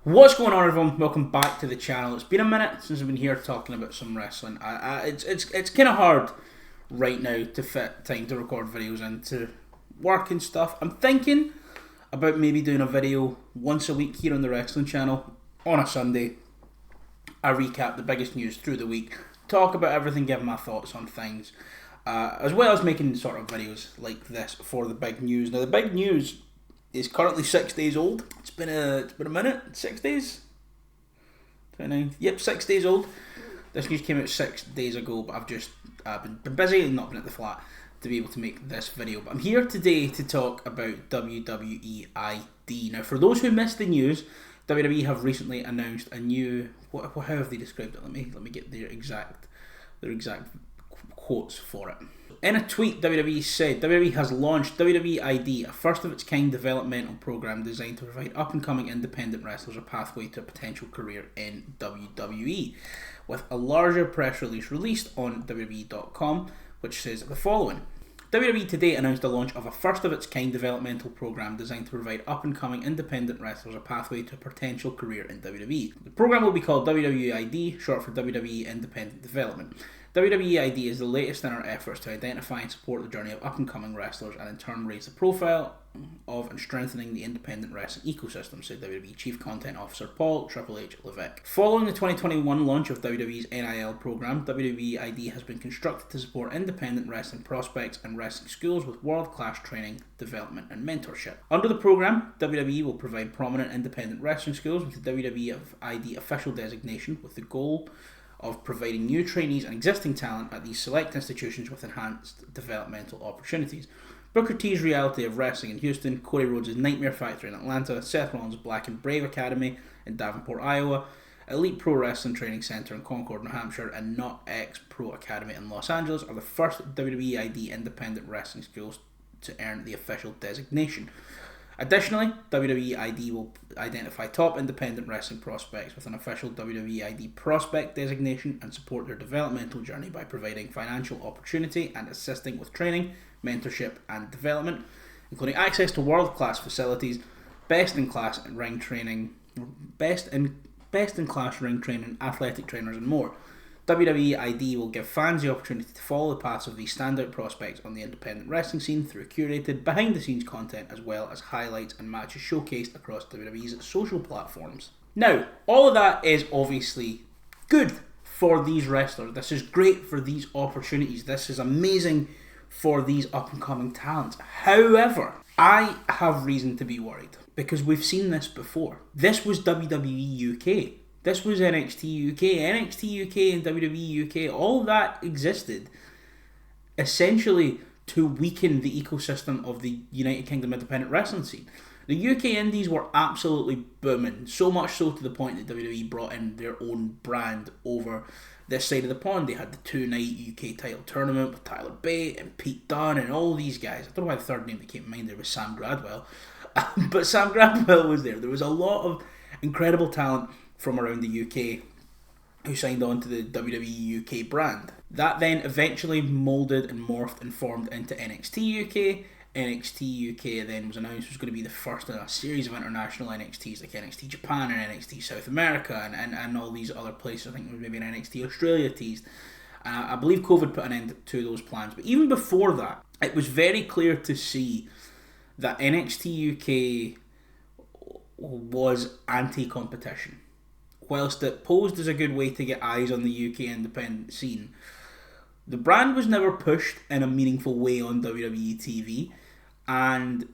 What's going on, everyone? Welcome back to the channel. It's been a minute since I've been here talking about some wrestling. It's kind of hard right now to fit time to record videos into work and stuff. I'm thinking about maybe doing a video once a week here on the wrestling channel on a Sunday. I recap the biggest news through the week, talk about everything, give my thoughts on things, as well as making sort of videos like this for the big news. Now, the big news is currently 6 days old. It's been a minute. 6 days. 29. Yep, 6 days old. This news came out 6 days ago, but I've just been busy and not been at the flat to be able to make this video. But I'm here today to talk about WWE ID. Now, for those who missed the news, WWE have recently announced a new. How have they described it? Let me get their exact quotes for it. In a tweet, WWE said WWE has launched WWE ID, a first-of-its-kind developmental program designed to provide up-and-coming independent wrestlers a pathway to a potential career in WWE, with a larger press release released on WWE.com, which says the following. WWE today announced the launch of a first-of-its-kind developmental program designed to provide up-and-coming independent wrestlers a pathway to a potential career in WWE. The program will be called WWE ID, short for WWE Independent Development. WWE ID is the latest in our efforts to identify and support the journey of up-and-coming wrestlers and in turn raise the profile of and strengthening the independent wrestling ecosystem, said WWE Chief Content Officer Paul Triple H Levesque. Following the 2021 launch of WWE's NIL program, WWE ID has been constructed to support independent wrestling prospects and wrestling schools with world-class training, development and mentorship. Under the program, WWE will provide prominent independent wrestling schools with the WWE ID official designation with the goal of providing new trainees and existing talent at these select institutions with enhanced developmental opportunities. Booker T's Reality of Wrestling in Houston, Cody Rhodes' Nightmare Factory in Atlanta, Seth Rollins' Black and Brave Academy in Davenport, Iowa, Elite Pro Wrestling Training Center in Concord, New Hampshire, and Not X Pro Academy in Los Angeles are the first WWE ID independent wrestling schools to earn the official designation. Additionally, WWE ID will identify top independent wrestling prospects with an official WWE ID prospect designation and support their developmental journey by providing financial opportunity and assisting with training, mentorship and development, including access to world-class facilities, best-in-class ring training, athletic trainers and more. WWE ID will give fans the opportunity to follow the paths of these standout prospects on the independent wrestling scene through curated, behind-the-scenes content as well as highlights and matches showcased across WWE's social platforms. Now, all of that is obviously good for these wrestlers. This is great for these opportunities. This is amazing for these up-and-coming talents. However, I have reason to be worried because we've seen this before. This was WWE UK. This was NXT UK. NXT UK and WWE UK, all that existed essentially to weaken the ecosystem of the United Kingdom independent wrestling scene. The UK indies were absolutely booming, so much so to the point that WWE brought in their own brand over this side of the pond. They had the two-night UK title tournament with Tyler Bate and Pete Dunne and all these guys. I don't know why the third name that came to mind there was Sam Gradwell. But Sam Gradwell was there. There was a lot of incredible talent from around the UK who signed on to the WWE UK brand. That then eventually moulded and morphed and formed into NXT UK. NXT UK then was announced was going to be the first in a series of international NXTs like NXT Japan and NXT South America and all these other places. I think there was maybe an NXT Australia teased. I believe COVID put an end to those plans. But even before that, it was very clear to see that NXT UK was anti-competition. Whilst it posed as a good way to get eyes on the UK independent scene, the brand was never pushed in a meaningful way on WWE TV, and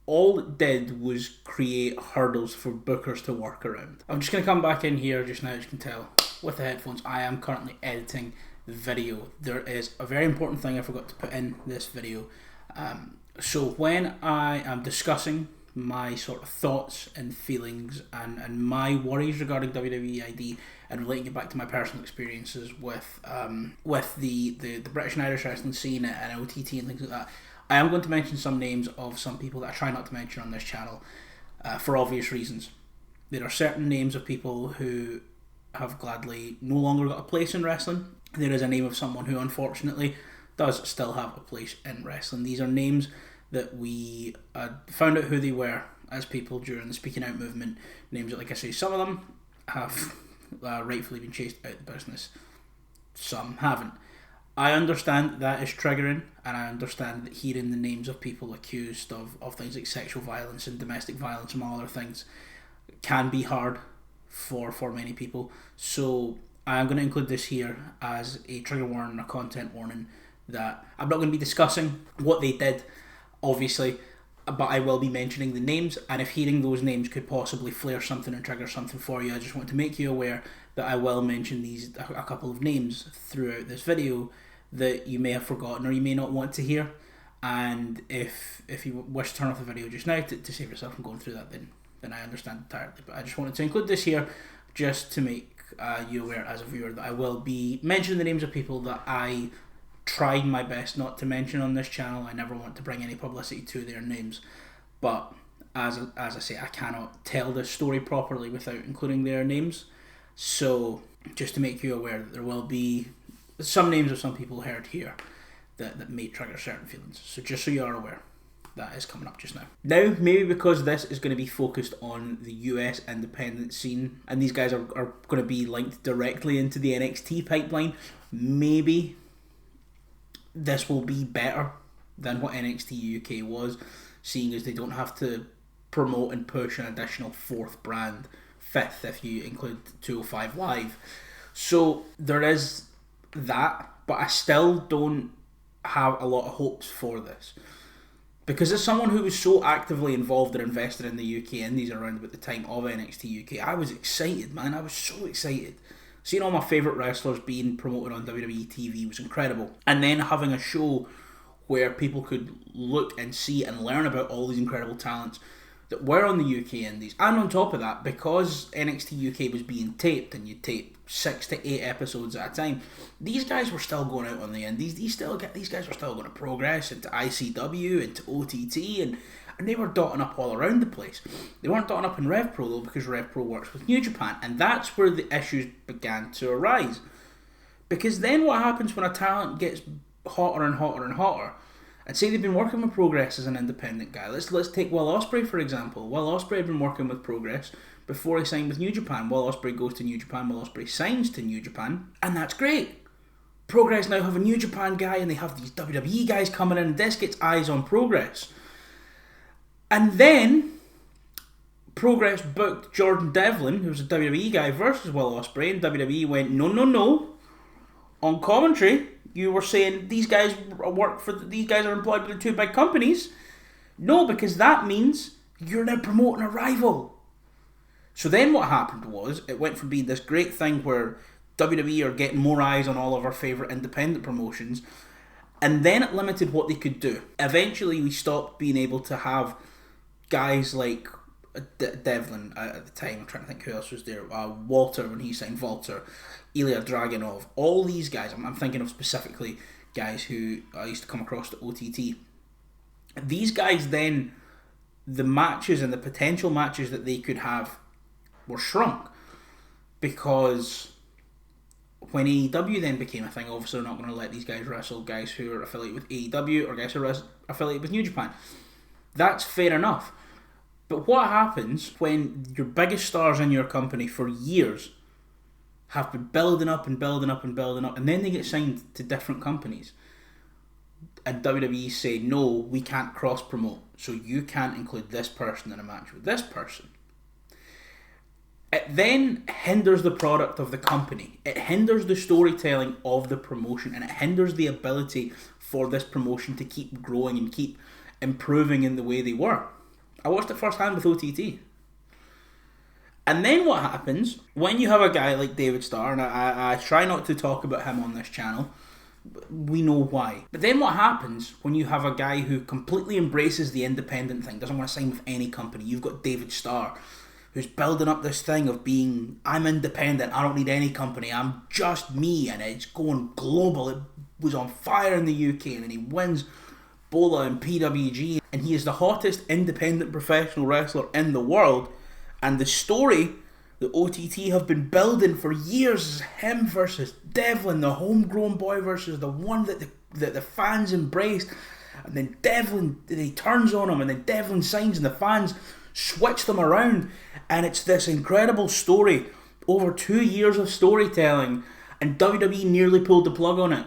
all it did was create hurdles for bookers to work around. I'm just going to come back in here just now, as you can tell, with the headphones. I am currently editing the video. There is a very important thing I forgot to put in this video. So when I am discussing my sort of thoughts and feelings and my worries regarding WWE ID and relating it back to my personal experiences with the British and Irish wrestling scene and OTT and things like that, I am going to mention some names of some people that I try not to mention on this channel for obvious reasons. There are certain names of people who have gladly no longer got a place in wrestling. There is a name of someone who unfortunately does still have a place in wrestling. These are names that we found out who they were as people during the speaking out movement, names that, like I say, some of them have rightfully been chased out of the business, some haven't. I understand that is triggering, and I understand that hearing the names of people accused of things like sexual violence and domestic violence and all other things can be hard for many people. So I'm going to include this here as a trigger warning, a content warning, that I'm not going to be discussing what they did, obviously, but I will be mentioning the names, and if hearing those names could possibly flare something and trigger something for you, I just want to make you aware that I will mention a couple of names throughout this video that you may have forgotten or you may not want to hear. And if you wish to turn off the video just now to save yourself from going through that, then I understand entirely. But I just wanted to include this here just to make you aware as a viewer that I will be mentioning the names of people that I tried my best not to mention on this channel. I never want to bring any publicity to their names, but as I say, I cannot tell this story properly without including their names. So just to make you aware that there will be some names of some people heard here that may trigger certain feelings. So just so you are aware, that is coming up just now. Now, maybe because this is going to be focused on the US independent scene, and these guys are going to be linked directly into the NXT pipeline, maybe this will be better than what NXT UK was, seeing as they don't have to promote and push an additional fourth brand, fifth if you include 205 Live. So there is that, but I still don't have a lot of hopes for this. Because as someone who was so actively involved and invested in the UK Indies around about the time of NXT UK, I was excited, man. I was so excited. Seeing all my favourite wrestlers being promoted on WWE TV was incredible. And then having a show where people could look and see and learn about all these incredible talents that were on the UK Indies. And on top of that, because NXT UK was being taped, and you tape 6 to 8 episodes at a time, these guys were still going out on the Indies. These guys were still going to progress into ICW, into OTT, and they were dotting up all around the place. They weren't dotting up in Rev Pro though, because Rev Pro works with New Japan, and that's where the issues began to arise. Because then what happens when a talent gets hotter and hotter and hotter? And say they've been working with Progress as an independent guy. Let's take Will Ospreay for example. Will Ospreay had been working with Progress before he signed with New Japan. Will Ospreay goes to New Japan. Will Ospreay signs to New Japan, and that's great. Progress now have a New Japan guy, and they have these WWE guys coming in, and this gets eyes on Progress. And then Progress booked Jordan Devlin, who was a WWE guy, versus Will Ospreay, and WWE went, no. On commentary, you were saying these guys are employed by the two big companies. No, because that means you're now promoting a rival. So then what happened was, it went from being this great thing where WWE are getting more eyes on all of our favourite independent promotions, and then it limited what they could do. Eventually we stopped being able to have guys like Devlin at the time. I'm trying to think who else was there. Walter when he signed Walter, Ilya Dragunov, all these guys. I'm thinking of specifically guys who I used to come across to OTT. These guys then, the matches and the potential matches that they could have were shrunk, because when AEW then became a thing, obviously they're not going to let these guys wrestle guys who are affiliated with AEW or guys who are affiliated with New Japan. That's fair enough. But what happens when your biggest stars in your company for years have been building up, and then they get signed to different companies, and WWE say, no, we can't cross-promote, so you can't include this person in a match with this person? It then hinders the product of the company. It hinders the storytelling of the promotion, and it hinders the ability for this promotion to keep growing and keep improving in the way they were. I watched it firsthand with OTT. And then what happens when you have a guy like David Starr, and I try not to talk about him on this channel, we know why. But then what happens when you have a guy who completely embraces the independent thing, doesn't want to sign with any company? You've got David Starr, who's building up this thing of being, I'm independent, I don't need any company, I'm just me, and it's going global. It was on fire in the UK, and then he wins Bola and PWG, and he is the hottest independent professional wrestler in the world. And the story that OTT have been building for years is him versus Devlin, the homegrown boy versus the one that the fans embraced. And then Devlin, he turns on him, and then Devlin signs, and the fans switch them around, and it's this incredible story over 2 years of storytelling, and WWE nearly pulled the plug on it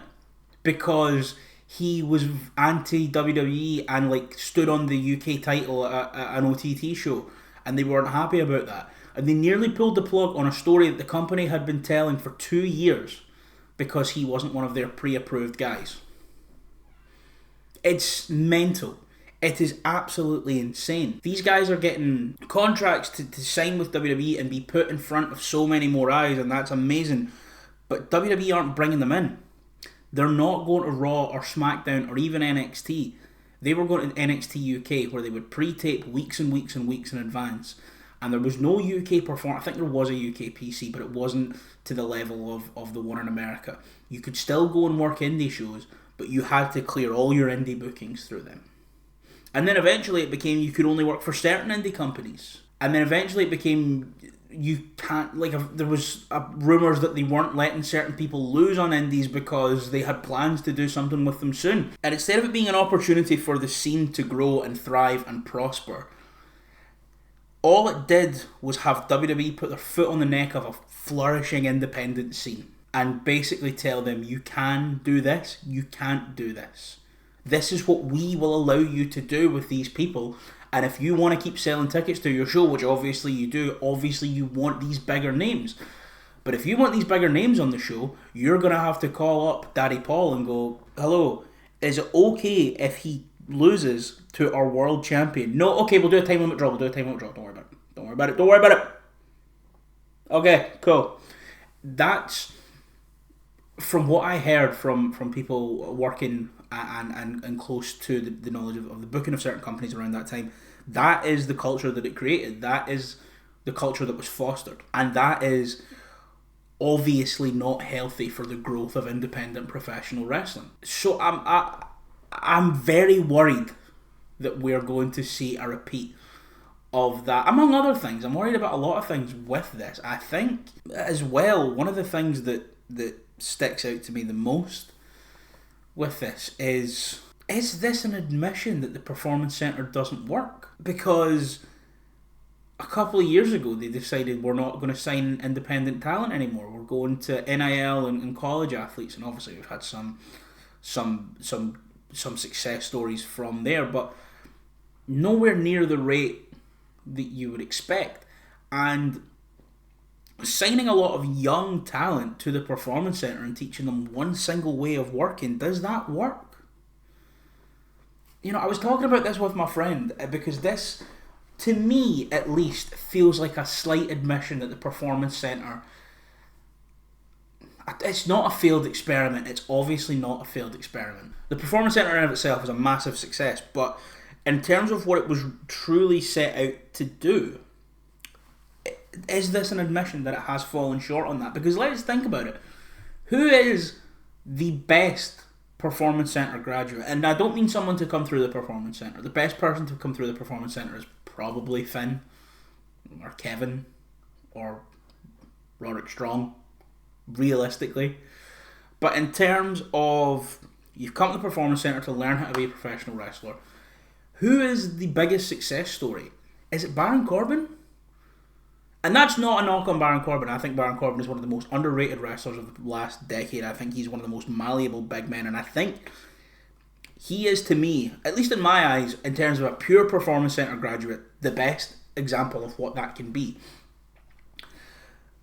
because he was anti-WWE and like stood on the UK title at an OTT show, and they weren't happy about that. And they nearly pulled the plug on a story that the company had been telling for 2 years because he wasn't one of their pre-approved guys. It's mental. It is absolutely insane. These guys are getting contracts to sign with WWE and be put in front of so many more eyes, and that's amazing. But WWE aren't bringing them in. They're not going to Raw or SmackDown or even NXT. They were going to NXT UK, where they would pre-tape weeks and weeks and weeks in advance. And there was no UK performance. I think there was a UK PC, but it wasn't to the level of the one in America. You could still go and work indie shows, but you had to clear all your indie bookings through them. And then eventually it became you could only work for certain indie companies. And then eventually it became you can't, like, there was rumours that they weren't letting certain people lose on indies because they had plans to do something with them soon. And instead of it being an opportunity for the scene to grow and thrive and prosper, all it did was have WWE put their foot on the neck of a flourishing independent scene and basically tell them, you can do this, you can't do this. This is what we will allow you to do with these people. And if you want to keep selling tickets to your show, which obviously you do, obviously you want these bigger names. But if you want these bigger names on the show, you're going to have to call up Daddy Paul and go, hello, is it okay if he loses to our world champion? No, okay, we'll do a time limit draw. Don't worry about it. Okay, cool. That's, from what I heard from people working and close to the knowledge of the booking of certain companies around that time, that is the culture that it created. That is the culture that was fostered. And that is obviously not healthy for the growth of independent professional wrestling. So I'm very worried that we're going to see a repeat of that. Among other things, I'm worried about a lot of things with this. I think as well, one of the things that sticks out to me the most with this is this an admission that the Performance Centre doesn't work? Because a couple of years ago they decided we're not going to sign independent talent anymore. We're going to NIL and college athletes, and obviously we've had some success stories from there, but nowhere near the rate that you would expect. And signing a lot of young talent to the Performance Centre and teaching them one single way of working, does that work? You know, I was talking about this with my friend because this, to me at least, feels like a slight admission that the Performance Centre, it's not a failed experiment. It's obviously not a failed experiment. The Performance Centre in and of itself is a massive success, but in terms of what it was truly set out to do, is this an admission that it has fallen short on that? Because let's think about it. Who is the best Performance Centre graduate? And I don't mean someone to come through the Performance Centre. The best person to come through the Performance Centre is probably Finn, or Kevin, or Roderick Strong, realistically. But in terms of, you've come to the Performance Centre to learn how to be a professional wrestler, who is the biggest success story? Is it Baron Corbin? And that's not a knock on Baron Corbin. I think Baron Corbin is one of the most underrated wrestlers of the last decade. I think he's one of the most malleable big men, and I think he is, to me, at least in my eyes, in terms of a pure Performance Centre graduate, the best example of what that can be.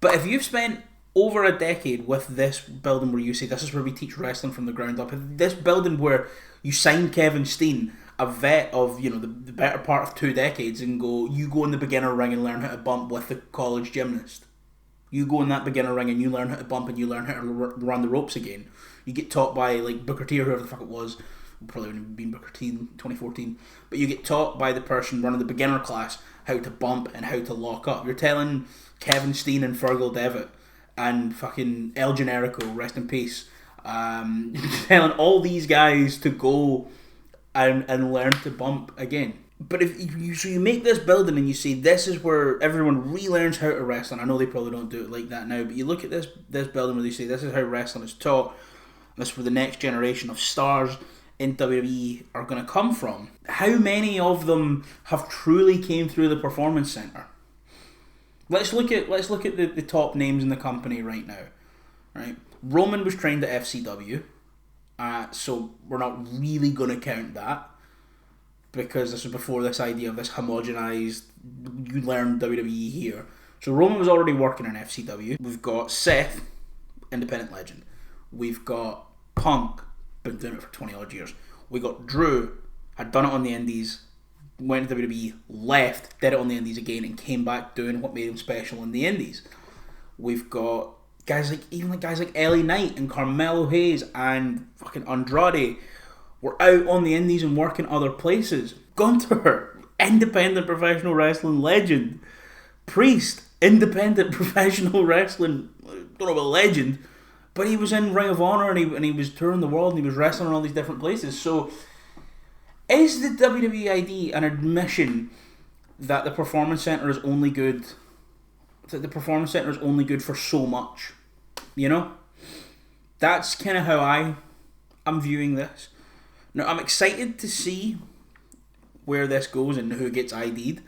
But if you've spent over a decade with this building where you say, this is where we teach wrestling from the ground up, this building where you sign Kevin Steen, a vet of, you know, the better part of 2 decades, and you go in the beginner ring and learn how to bump with the college gymnast. You go in that beginner ring and you learn how to bump and you learn how to run the ropes again. You get taught by like Booker T or whoever the fuck it was. Probably wouldn't have been Booker T in 2014. But you get taught by the person running the beginner class how to bump and how to lock up. You're telling Kevin Steen and Fergal Devitt and fucking El Generico, rest in peace, telling all these guys to go and learn to bump again. But if you make this building and you say this is where everyone relearns how to wrestle, and I know they probably don't do it like that now, but you look at this building where they say this is how wrestling is taught, this is for the next generation of stars in WWE are going to come from. How many of them have truly came through the Performance Center? Let's look at the top names in the company right now. Right, Roman was trained at FCW, so we're not really going to count that because this was before this idea of this homogenized. You learn WWE here. So Roman was already working in FCW. We've got Seth, independent legend. We've got Punk, been doing it for 20 odd years. We got Drew, had done it on the Indies, went to WWE, left, did it on the Indies again, and came back doing what made him special in the Indies. We've got guys like LA Knight and Carmelo Hayes and fucking Andrade were out on the Indies and working other places. Gunter, independent professional wrestling legend. Priest, independent professional wrestling, don't know about legend, but he was in Ring of Honor and he was touring the world and he was wrestling in all these different places. So, is the WWE ID an admission that the Performance Center is only good? That the Performance Center is only good for so much, you know? That's kind of how I'm viewing this. Now, I'm excited to see where this goes and who gets ID'd,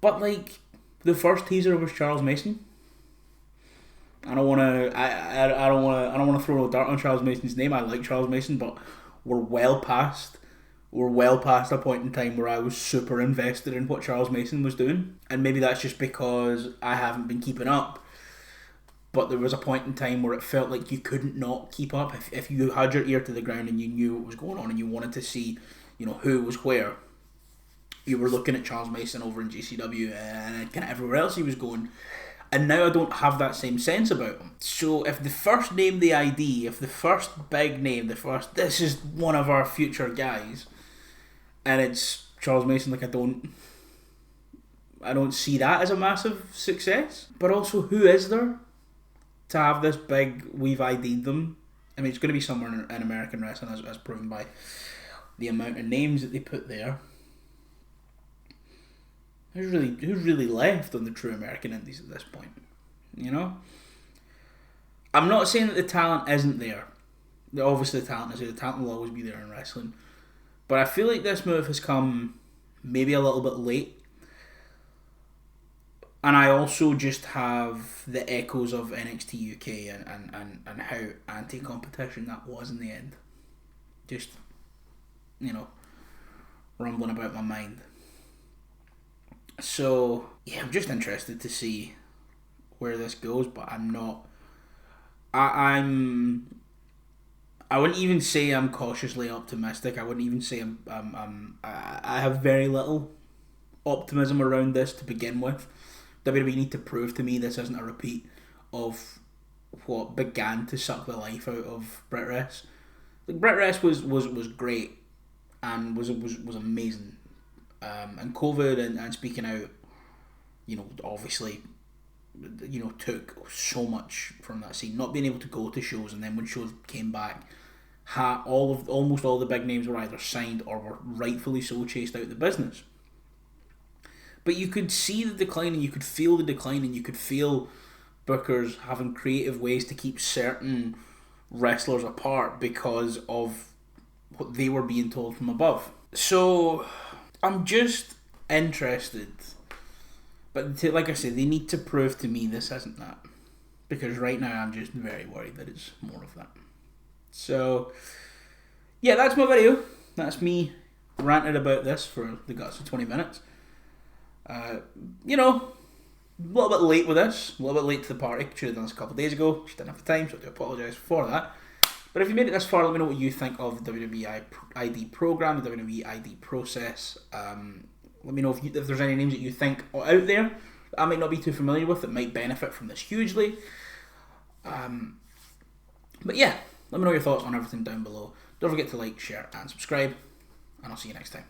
but like, the first teaser was Charles Mason. I don't want to throw a dart on Charles Mason's name. I like Charles Mason, but we're well past a point in time where I was super invested in what Charles Mason was doing, and maybe that's just because I haven't been keeping up. But there was a point in time where it felt like you couldn't not keep up if you had your ear to the ground and you knew what was going on and you wanted to see, who was where. You were looking at Charles Mason over in GCW and kind of everywhere else he was going. And now I don't have that same sense about him. So if the first name the ID, if the first big name, this is one of our future guys, and it's Charles Mason, like I don't see that as a massive success. But also, who is there to have this big, we've ID'd them? I mean, it's going to be somewhere in American wrestling, as proven by the amount of names that they put there. Who's really left on the true American Indies at this point? I'm not saying that the talent isn't there. Obviously the talent is there. The talent will always be there in wrestling. But I feel like this move has come maybe a little bit late. And I also just have the echoes of NXT UK and how anti-competition that was in the end. Just, rumbling about my mind. So, yeah, I'm just interested to see where this goes, but I'm not... I wouldn't even say I'm cautiously optimistic. I wouldn't even say I have very little optimism around this to begin with. WWE need to prove to me this isn't a repeat of what began to suck the life out of Brit Rest. Like, Brit Rest was great and was amazing. And COVID and speaking out, obviously, took so much from that scene. Not being able to go to shows, and then when shows came back, almost all the big names were either signed or were rightfully so chased out of the business. But you could see the decline, and you could feel the decline, and you could feel bookers having creative ways to keep certain wrestlers apart because of what they were being told from above. So I'm just interested. But like I said, they need to prove to me this isn't that. Because right now I'm just very worried that it's more of that. So, yeah, that's my video. That's me ranted about this for the guts of 20 minutes. A little bit late with this. A little bit late to the party. Should have done this a couple of days ago. Just didn't have the time, so I do apologise for that. But if you made it this far, let me know what you think of the WWE ID program, the WWE ID process. Let me know if there's any names that you think are out there that I might not be too familiar with that might benefit from this hugely. But yeah, let me know your thoughts on everything down below. Don't forget to like, share, and subscribe, and I'll see you next time.